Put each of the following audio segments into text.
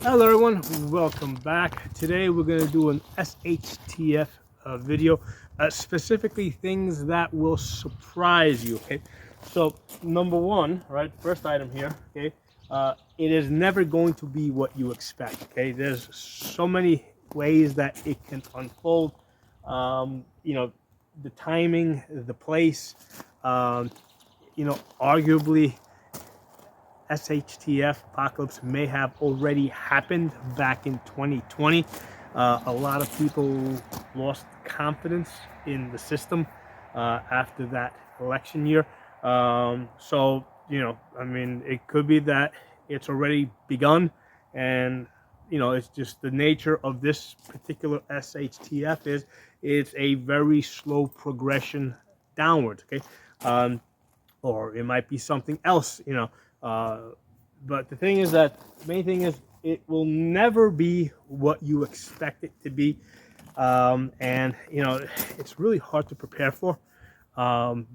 Hello everyone, welcome back. Today we're going to do an SHTF video, specifically things that will surprise you, okay? So number one, right, first item here, okay, it is never going to be what you expect, okay? There's so many ways that it can unfold, the timing, the place, arguably SHTF apocalypse may have already happened back in 2020. A lot of people lost confidence in the system after that election year. It could be that it's already begun, and it's just the nature of this particular SHTF is it's a very slow progression downwards. Okay. Or it might be something else. Uh, but the thing is that the main thing is it will never be what you expect it to be, and it's really hard to prepare for,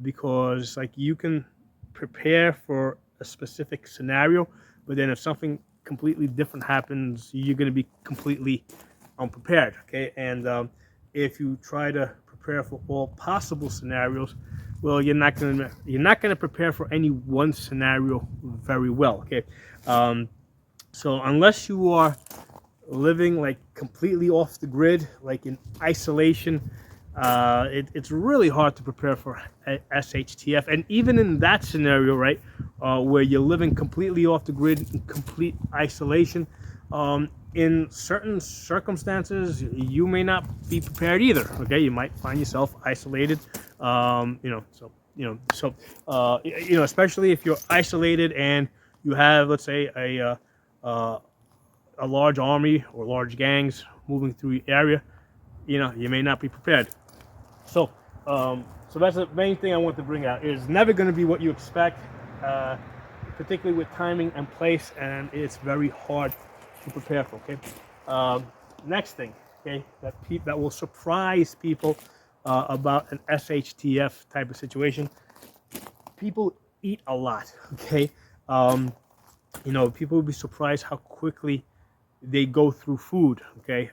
because like you can prepare for a specific scenario, but then if something completely different happens, you're going to be completely unprepared. Okay, and if you try to prepare for all possible scenarios, well, you're not gonna prepare for any one scenario very well. Okay, so unless you are living like completely off the grid, like in isolation, it's really hard to prepare for SHTF. And even in that scenario, right, where you're living completely off the grid in complete isolation, in certain circumstances, you may not be prepared either. Okay, you might find yourself isolated. Especially if you're isolated and you have, let's say, a large army or large gangs moving through your area, you may not be prepared. So, so that's the main thing I want to bring out. It's never going to be what you expect, uh, particularly with timing and place, and it's very hard to prepare for. Okay. Next thing, okay, that will surprise people about an SHTF type of situation. People eat a lot. Okay. People will be surprised how quickly they go through food. Okay.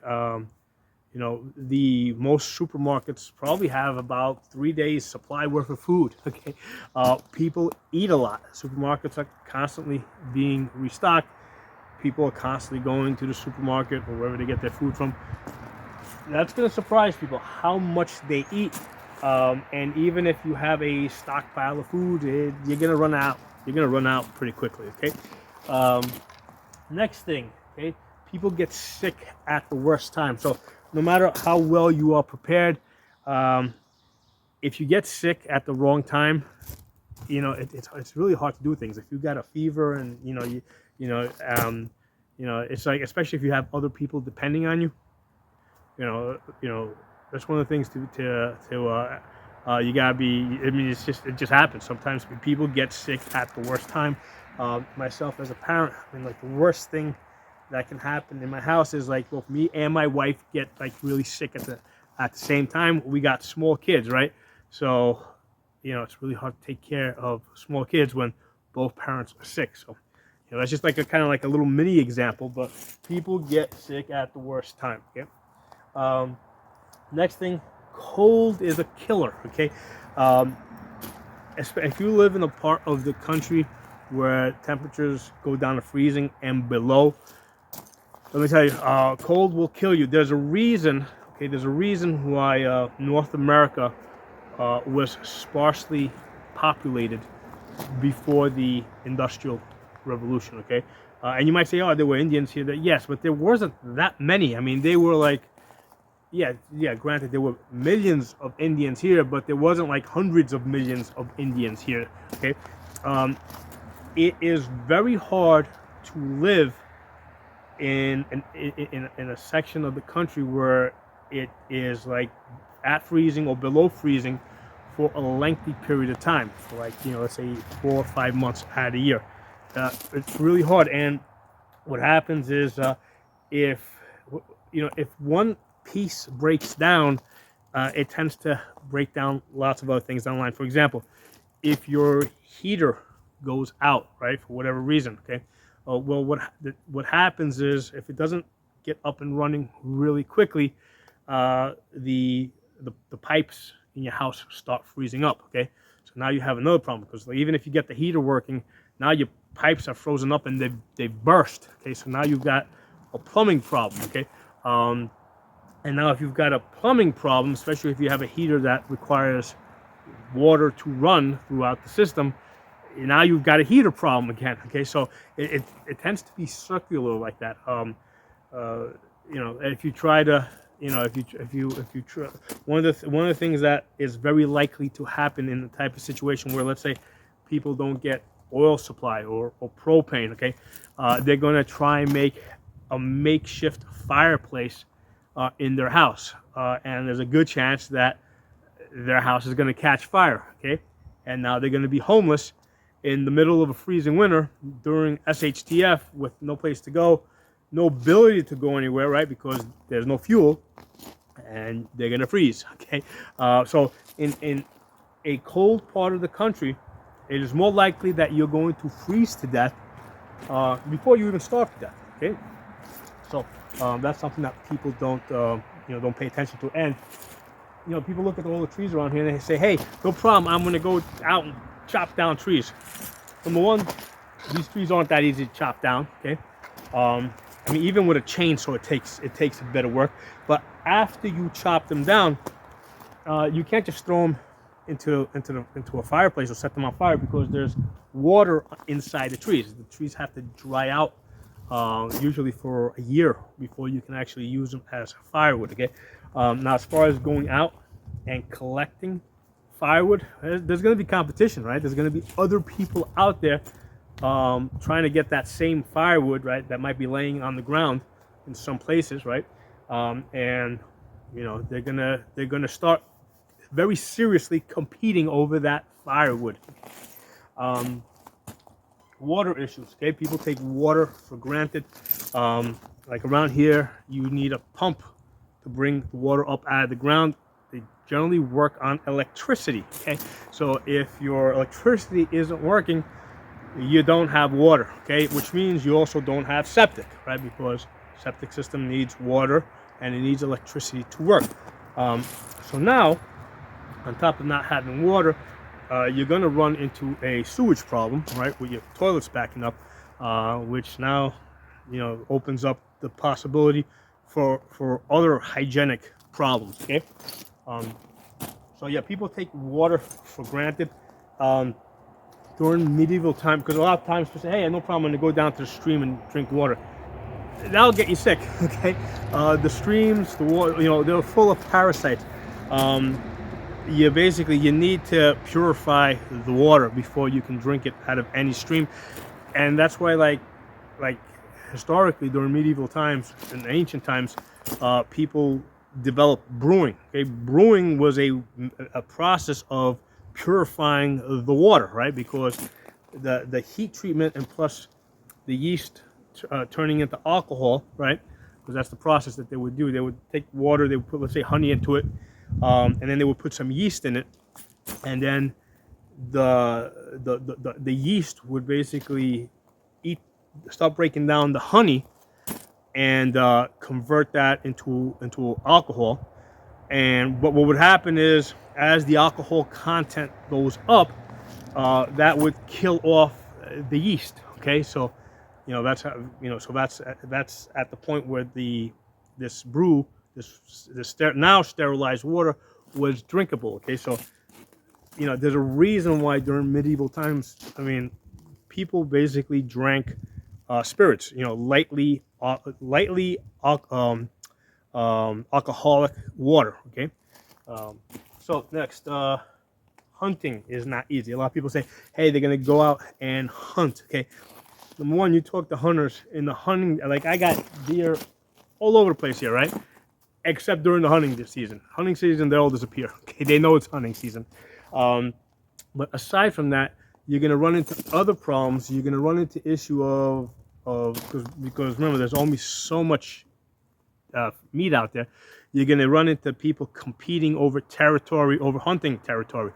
The most supermarkets probably have about 3 days supply worth of food. Okay. People eat a lot. Supermarkets are constantly being restocked. People are constantly going to the supermarket or wherever they get their food from. That's going to surprise people how much they eat. And even if you have a stockpile of food, you're going to run out. You're going to run out pretty quickly. Okay. Um, Next thing, okay, people get sick at the worst time. So no matter how well you are prepared, if you get sick at the wrong time, it's really hard to do things. If you got a fever and it's like, especially if you have other people depending on you, that's one of the things you gotta be. I mean, it just happens. Sometimes people get sick at the worst time. Myself as a parent, I mean, like the worst thing that can happen in my house is like both me and my wife get like really sick at the same time. We got small kids, right? So, it's really hard to take care of small kids when both parents are sick. So, that's just like a kind of like a little mini example, but people get sick at the worst time. Okay. Next thing, cold is a killer. Okay. If you live in a part of the country where temperatures go down to freezing and below, let me tell you, cold will kill you. There's a reason. Okay, there's a reason why North America was sparsely populated before the Industrial Revolution. Okay, and you might say, oh, there were Indians here. Yes, but there wasn't that many. I mean, they were like, yeah. Granted, there were millions of Indians here, but there wasn't like hundreds of millions of Indians here. Okay. It is very hard to live in a section of the country where it is like at freezing or below freezing for a lengthy period of time, for like, let's say 4 or 5 months out of the year. It's really hard, and what happens is if one piece breaks down, it tends to break down lots of other things down the line. For example, if your heater goes out, right, for whatever reason, okay, Well, what happens is if it doesn't get up and running really quickly, the pipes in your house start freezing up. Okay, so now you have another problem because even if you get the heater working, now your pipes are frozen up and they've burst. Okay, so now you've got a plumbing problem. Okay, and now if you've got a plumbing problem, especially if you have a heater that requires water to run throughout the system, now you've got a heater problem again. Okay, so it tends to be circular like that. If you try to, if you try, one of the things that is very likely to happen in the type of situation where, let's say, people don't get oil supply or propane. Okay, they're going to try and make a makeshift fireplace in their house, and there's a good chance that their house is going to catch fire. Okay, and now they're going to be homeless in the middle of a freezing winter during SHTF with no place to go, no ability to go anywhere, right? Because there's no fuel, and they're going to freeze. Okay, so in a cold part of the country, it is more likely that you're going to freeze to death before you even starve to death. Okay, so that's something that people don't pay attention to. And people look at all the trees around here and they say, hey, no problem, I'm going to go out and chop down trees. Number one, these trees aren't that easy to chop down. Okay, I mean, even with a chainsaw, it takes a bit of work. But after you chop them down, you can't just throw them into a fireplace or set them on fire because there's water inside the trees. The trees have to dry out usually for a year before you can actually use them as firewood. Okay, now as far as going out and collecting firewood, there's going to be competition, right? There's going to be other people out there trying to get that same firewood, right? That might be laying on the ground in some places, right? And they're gonna start very seriously competing over that firewood. Water issues. Okay, people take water for granted. Like around here, you need a pump to bring the water up out of the ground. They generally work on electricity. Okay, so if your electricity isn't working, you don't have water. Okay, which means you also don't have septic, right? Because septic system needs water and it needs electricity to work. So now, on top of not having water, you're going to run into a sewage problem, right, with your toilets backing up, which now, opens up the possibility for other hygienic problems. Okay, so yeah, people take water for granted during medieval time, because a lot of times people say, hey, no problem, I'm going to go down to the stream and drink water. That'll get you sick. Okay, the streams, the water, they're full of parasites. You need to purify the water before you can drink it out of any stream, and that's why like historically during medieval times and ancient times, people developed brewing. Okay, brewing was a process of purifying the water, right? Because the heat treatment and plus the yeast turning into alcohol, right? Because that's the process that they would do. They would take water, they would put, let's say, honey into it, and then they would put some yeast in it, and then the yeast would basically start breaking down the honey and convert that into alcohol. And what would happen is, as the alcohol content goes up, that would kill off the yeast. Okay, so that's how, so that's at the point where this now sterilized water was drinkable. Okay, so there's a reason why during medieval times, people basically drank spirits, lightly alcoholic water. Okay, so next, hunting is not easy. A lot of people say, hey, they're gonna go out and hunt. Okay, number one, you talk to hunters in the hunting, like I got deer all over the place here, right? Except during the hunting season. Hunting season, they all disappear. Okay, they know it's hunting season. But aside from that, you're gonna run into other problems. You're gonna run into issue of because remember, there's only so much meat out there. You're gonna run into people competing over territory, over hunting territory,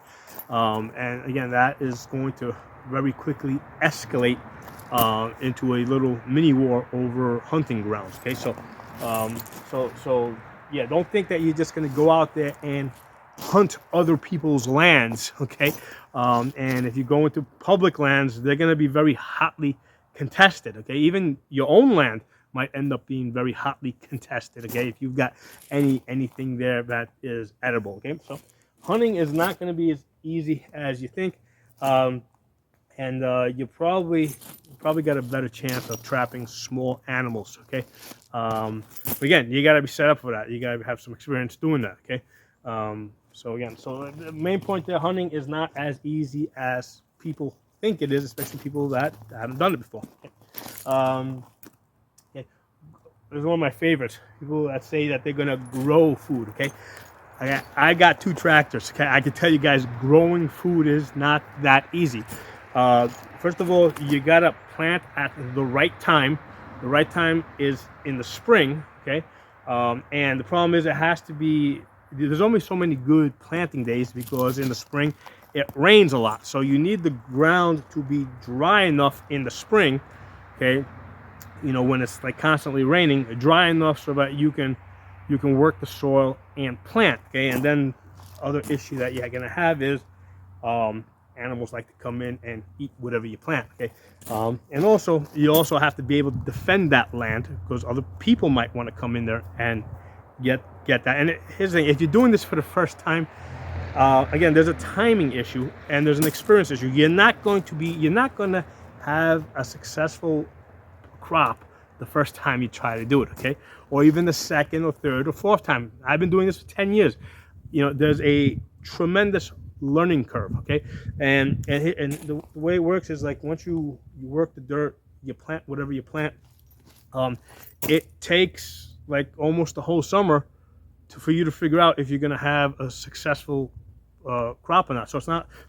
and again, that is going to very quickly escalate into a little mini war over hunting grounds. Okay, so yeah, don't think that you're just going to go out there and hunt other people's lands. Okay, and if you go into public lands, they're going to be very hotly contested. Okay, even your own land might end up being very hotly contested. Okay, if you've got anything there that is edible. Okay, so hunting is not going to be as easy as you think, and you probably got a better chance of trapping small animals. Okay, but again, you got to be set up for that. You got to have some experience doing that. Okay, so again, so the main point there, hunting is not as easy as people think it is, especially people that haven't done it before. Okay? Okay. This is one of my favorites. People that say that they're gonna grow food. Okay, I got 2 tractors. Okay, I can tell you guys, growing food is not that easy. First of all, you gotta plant at the right time. The right time is in the spring. Okay, and the problem is it has to be. There's only so many good planting days because in the spring it rains a lot. So you need the ground to be dry enough in the spring, okay? You know, when it's like constantly raining, dry enough so that you can work the soil and plant, okay? And then other issue that you're gonna have is animals like to come in and eat whatever you plant, okay? And also, you also have to be able to defend that land because other people might want to come in there and get that. And here's the thing, if you're doing this for the first time, again, there's a timing issue and there's an experience issue. You're not going to have a successful crop the first time you try to do it, okay? Or even the second or third or fourth time. I've been doing this for 10 years. You know, there's a tremendous learning curve, okay? And the way it works is like once you work the dirt, you plant whatever you plant, it takes like almost the whole summer for you to figure out if you're going to have a successful crop or not. So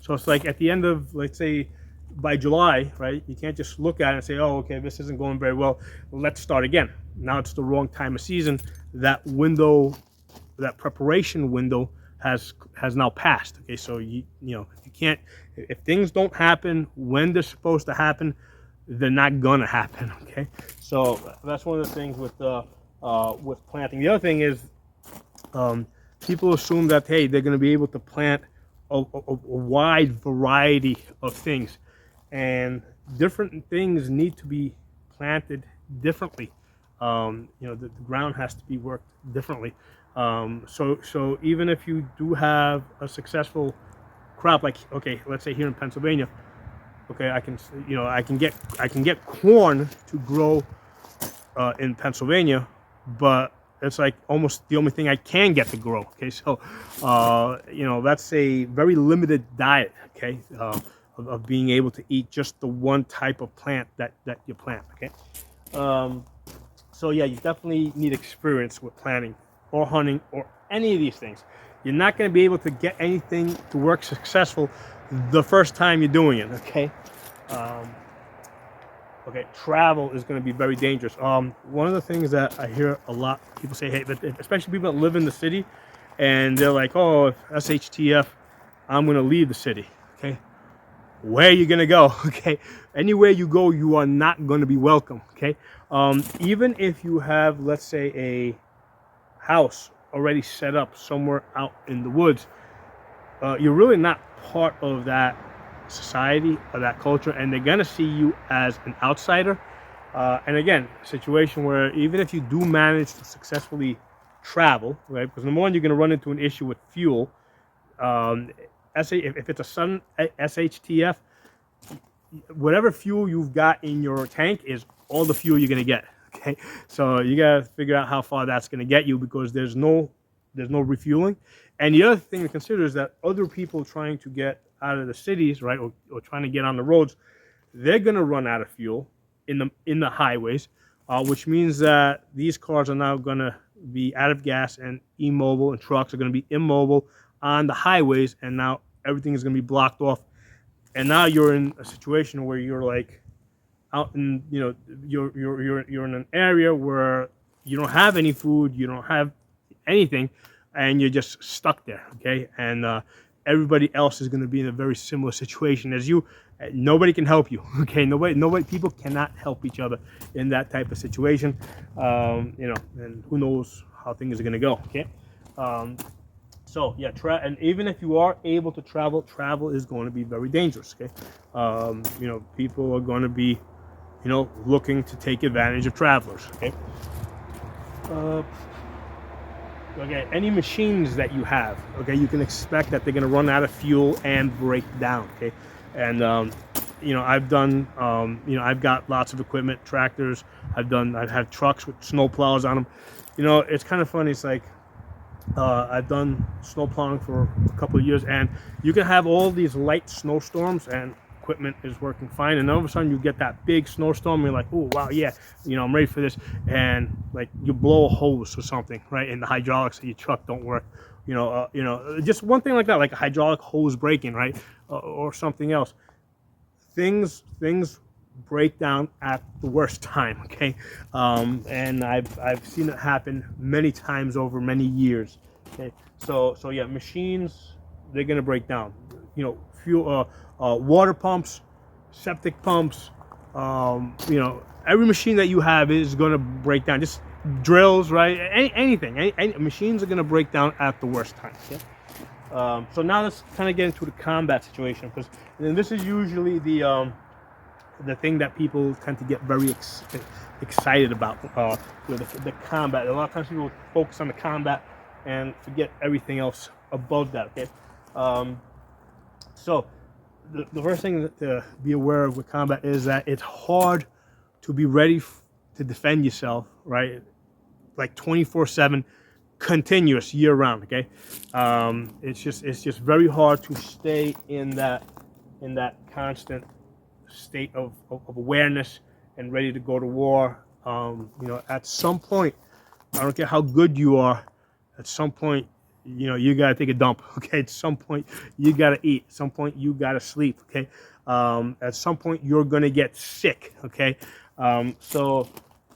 it's like at the end of, let's say, by July, right? You can't just look at it and say, oh, okay, this isn't going very well. Let's start again. Now it's the wrong time of season. That window, that preparation window has now passed. Okay, so you know, you can't, if things don't happen when they're supposed to happen, they're not gonna happen. Okay, so that's one of the things with planting. The other thing is, people assume that, hey, they're going to be able to plant a wide variety of things, and different things need to be planted differently. You know, the ground has to be worked differently. So even if you do have a successful crop, like, okay, let's say here in Pennsylvania, okay, I can get corn to grow in Pennsylvania, but it's like almost the only thing I can get to grow. Okay, so you know, that's a very limited diet. Okay, of being able to eat just the one type of plant that you plant. Okay, so yeah, you definitely need experience with planting or hunting or any of these things. You're not going to be able to get anything to work successful the first time you're doing it. Okay. Okay, travel is going to be very dangerous. One of the things that I hear a lot, people say, hey, but especially people that live in the city, and they're like, oh, if SHTF, I'm going to leave the city. Okay, where are you going to go? Okay, anywhere you go, you are not going to be welcome. Okay, even if you have, let's say, a house already set up somewhere out in the woods, you're really not part of that society or that culture, and they're gonna see you as an outsider. And again, a situation where even if you do manage to successfully travel, right? Because number one, you're gonna run into an issue with fuel. If it's a sudden SHTF, whatever fuel you've got in your tank is all the fuel you're gonna get. Okay, so you gotta figure out how far that's gonna get you because there's no refueling. And the other thing to consider is that other people trying to get out of the cities, right, or trying to get on the roads, they're going to run out of fuel in the highways, which means that these cars are now going to be out of gas and immobile, and trucks are going to be immobile on the highways, and now everything is going to be blocked off. And now you're in a situation where you're like out in, you know, you're in an area where you don't have any food, you don't have anything, and you're just stuck there. Okay, and everybody else is going to be in a very similar situation as you. Nobody can help you. Okay, nobody. People cannot help each other in that type of situation. You know, and who knows how things are gonna go. Okay. So yeah, and even if you are able to travel is going to be very dangerous. Okay, you know, people are going to be, you know, looking to take advantage of travelers. Okay. Okay, any machines that you have, okay, you can expect that they're going to run out of fuel and break down. Okay, and you know, I've done, you know, I've got lots of equipment, tractors. I've had trucks with snow plows on them. You know, it's kind of funny. It's like, I've done snow plowing for a couple of years, and you can have all these light snowstorms and equipment is working fine, and all of a sudden you get that big snowstorm and you're like, oh wow, yeah, you know, I'm ready for this, and like you blow a hose or something, right, and the hydraulics of your truck don't work, you know, just one thing like that, like a hydraulic hose breaking, right, or something else. Things break down at the worst time. Okay, and I've seen it happen many times over many years. Okay, so yeah, machines, they're gonna break down. You know, fuel, water pumps, septic pumps. You know, every machine that you have is gonna break down. Just drills, right? Anything. Any machines are gonna break down at the worst time. Okay? So now let's kind of get into the combat situation, because this is usually the thing that people tend to get very excited about. You know, the combat. A lot of times people focus on the combat and forget everything else above that. Okay, so the first thing to be aware of with combat is that it's hard to be ready to defend yourself, right? Like 24/7, continuous, year round. Okay, it's just very hard to stay in that constant state of awareness and ready to go to war. You know, at some point, I don't care how good you are, at some point, you know, you gotta take a dump. Okay, at some point you gotta eat, at some point you gotta sleep. Okay, at some point you're gonna get sick. Okay, so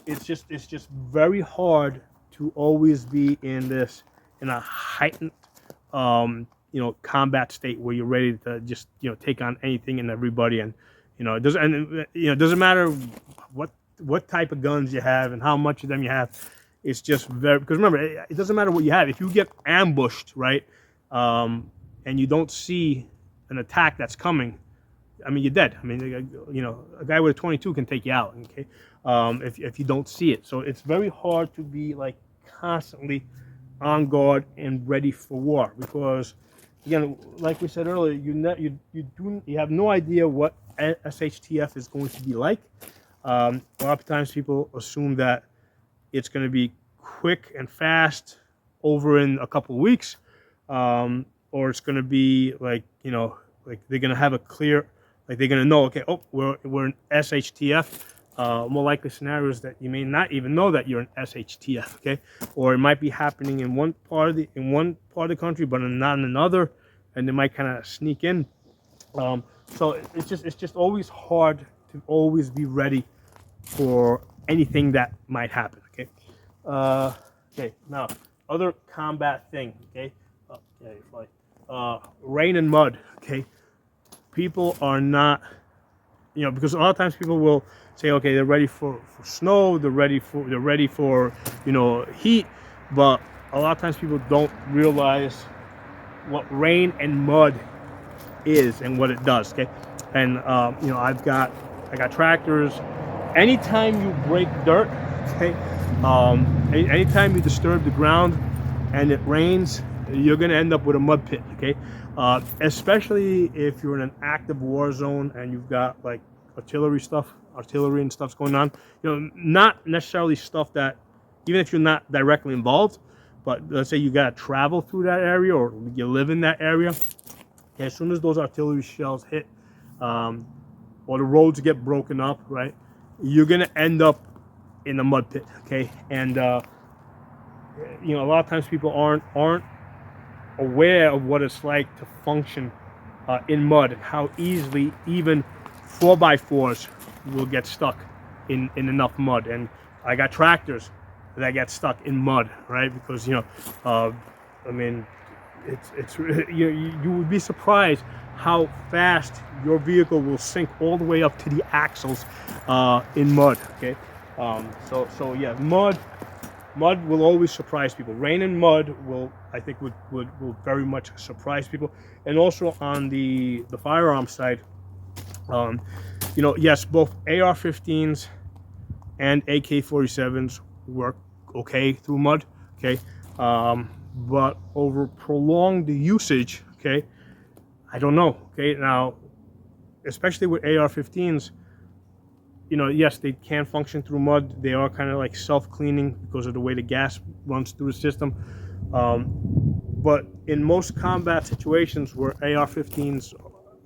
it's just very hard to always be in a heightened you know, combat state where you're ready to just, you know, take on anything and everybody. And you know, it doesn't matter what type of guns you have and how much of them you have. It's just very, because remember, it doesn't matter what you have. If you get ambushed, right, and you don't see an attack that's coming, I mean, you're dead. I mean, you know, a guy with a 22 can take you out. Okay, if you don't see it. So it's very hard to be like constantly on guard and ready for war, because again, like we said earlier, you have no idea what SHTF is going to be like. A lot of times people assume that it's going to be quick and fast over in a couple of weeks, or it's going to be like, you know, like they're going to have a clear, like they're going to know, okay, oh, we're in SHTF. More likely scenarios that you may not even know that you're in SHTF. Okay, or it might be happening in one part of the country, but not in another, and they might kind of sneak in. So it's just always hard to always be ready for anything that might happen. Okay. Okay. Now, other combat thing. Okay. Rain and mud. Okay. People are not, you know, because a lot of times people will say, okay, they're ready for snow, they're ready for you know, heat, but a lot of times people don't realize what rain and mud is and what it does. Okay, and you know, I got tractors. Anytime you break dirt, okay, anytime you disturb the ground and it rains, you're gonna end up with a mud pit. Okay, especially if you're in an active war zone and you've got like artillery and stuff's going on. You know, not necessarily stuff that, even if you're not directly involved, but let's say you gotta travel through that area or you live in that area. Okay, as soon as those artillery shells hit, or the roads get broken up, right, you're gonna end up in a mud pit. Okay, and you know, a lot of times people aren't aware of what it's like to function in mud, and how easily even 4x4s will get stuck in enough mud. And I got tractors that get stuck in mud, right? Because, you know, I mean, it's you would be surprised how fast your vehicle will sink all the way up to the axles in mud. Okay, so yeah, mud will always surprise people. Rain and mud will, I think, will very much surprise people. And also on the firearm side, yes, both AR-15s and AK-47s work okay through mud. Okay, but over prolonged usage, okay, I don't know. Okay, now, especially with AR-15s, yes, they can function through mud. They are kind of like self-cleaning because of the way the gas runs through the system. But in most combat situations where AR-15s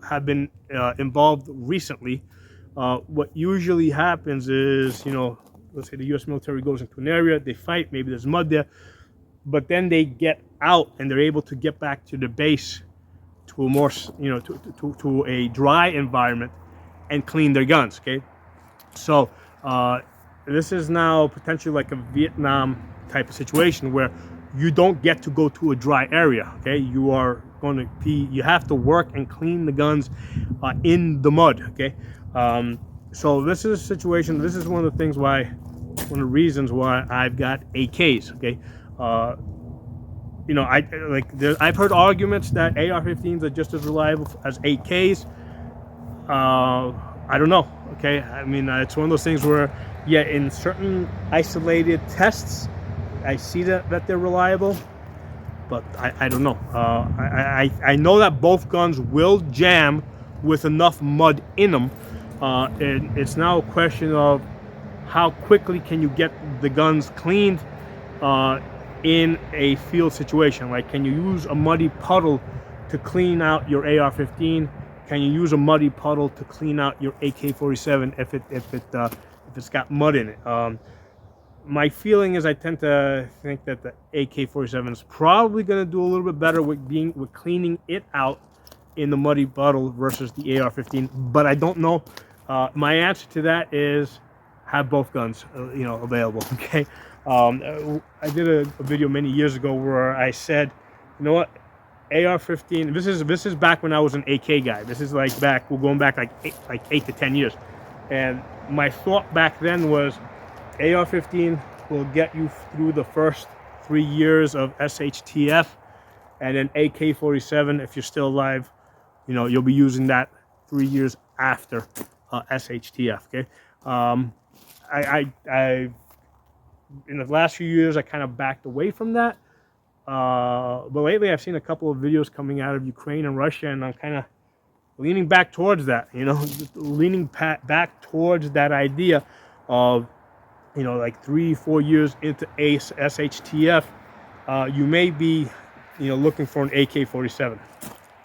have been involved recently, what usually happens is, let's say the U.S. military goes into an area, they fight, maybe there's mud there, but then they get out and they're able to get back to the base to a more, to a dry environment and clean their guns. Okay, so this is now potentially like a Vietnam type of situation where you don't get to go to a dry area. Okay, you are going to be, you have to work and clean the guns in the mud. Okay, so this is a situation. This is one of the things why, one of the reasons why I've got AKs. Okay, I've heard arguments that AR-15s are just as reliable as AKs. I don't know. Okay, I mean, it's one of those things where, yeah, in certain isolated tests, I see that they're reliable, but I don't know. I know that both guns will jam with enough mud in them, and it's now a question of how quickly can you get the guns cleaned in a field situation. Like, can you use a muddy puddle to clean out your AR-15? Can you use a muddy puddle to clean out your AK-47 if it's got mud in it? My feeling is I tend to think that the AK-47 is probably going to do a little bit better with cleaning it out in the muddy puddle versus the AR-15, but I don't know. My answer to that is have both guns, available. Okay, I did a video many years ago where I said, you know what, AR-15. This is back when I was an AK guy. This is like we're going back like 8 to 10 years, and my thought back then was AR-15 will get you through the first 3 years of SHTF, and then AK-47, if you're still alive, you'll be using that 3 years after SHTF. Okay, I in the last few years I kind of backed away from that. But lately I've seen a couple of videos coming out of Ukraine and Russia, and I'm kind of leaning back towards that, leaning back towards that idea of, like 3-4 years into SHTF, you may be, looking for an AK-47.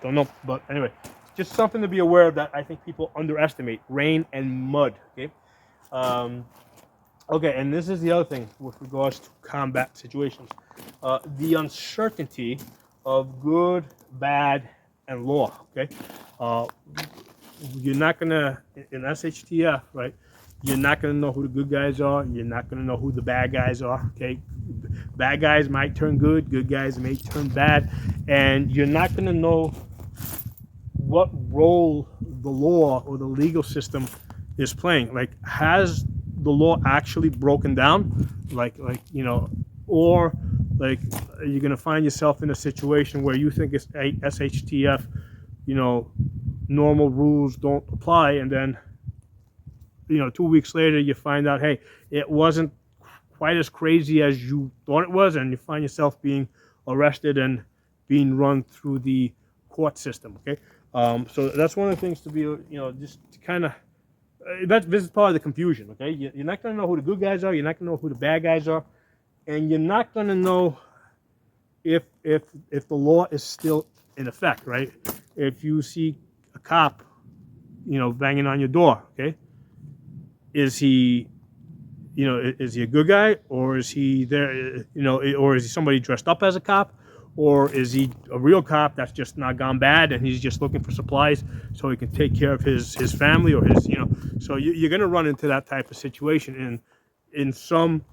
Don't know, but anyway, just something to be aware of that I think people underestimate: rain and mud. Okay. Okay, and this is the other thing with regards to combat situations. The uncertainty of good, bad, and law, okay? You're not gonna, in SHTF, right, you're not gonna know who the good guys are, you're not gonna know who the bad guys are, okay? Bad guys might turn good guys may turn bad, and you're not gonna know what role the law or the legal system is playing. Like, has the law actually broken down, or like you're gonna find yourself in a situation where you think it's SHTF, normal rules don't apply, and then 2 weeks later you find out, hey, it wasn't quite as crazy as you thought it was, and you find yourself being arrested and being run through the court system. Okay, so that's one of the things to be, just to kind of. This is part of the confusion, okay? You're not going to know who the good guys are. You're not going to know who the bad guys are. And you're not going to know if the law is still in effect, right? If you see a cop, banging on your door, okay? Is he a good guy, or is he there, or is he somebody dressed up as a cop? Or is he a real cop that's just not gone bad and he's just looking for supplies so he can take care of his family or his, So you're going to run into that type of situation in some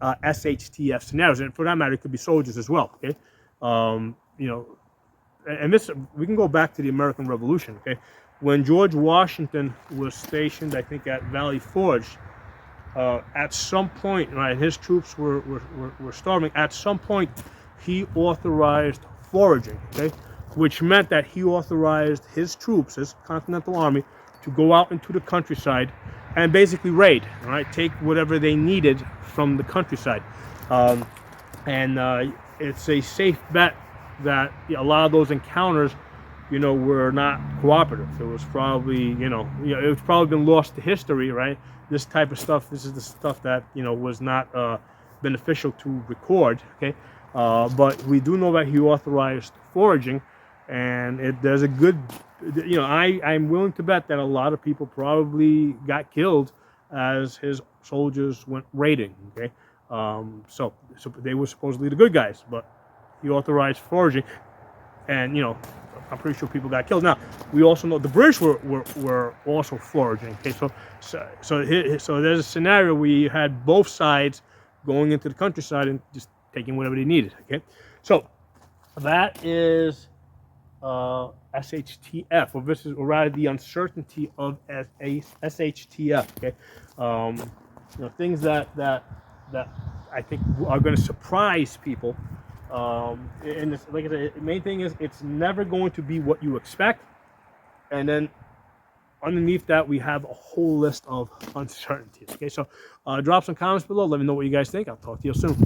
SHTF scenarios. And for that matter, it could be soldiers as well, okay? and this, we can go back to the American Revolution, okay? When George Washington was stationed, I think, at Valley Forge, at some point, right, his troops were starving. At some point, he authorized foraging, okay, which meant that he authorized his troops, his Continental Army, to go out into the countryside and basically raid, right, take whatever they needed from the countryside. And it's a safe bet that a lot of those encounters, were not cooperative. It was probably, it's probably been lost to history, right? This type of stuff, this is the stuff that, was not beneficial to record, okay? But we do know that he authorized foraging, and there's a good, I'm willing to bet that a lot of people probably got killed as his soldiers went raiding, okay? So they were supposedly the good guys, but he authorized foraging, and I'm pretty sure people got killed. Now we also know the British were also foraging. Okay, so there's a scenario where you had both sides going into the countryside and just taking whatever they needed. Okay, so that is SHTF, or rather the uncertainty of SHTF. Okay, things that I think are going to surprise people. And like I said, the main thing is it's never going to be what you expect. And then underneath that, we have a whole list of uncertainties. Okay, so drop some comments below. Let me know what you guys think. I'll talk to you soon.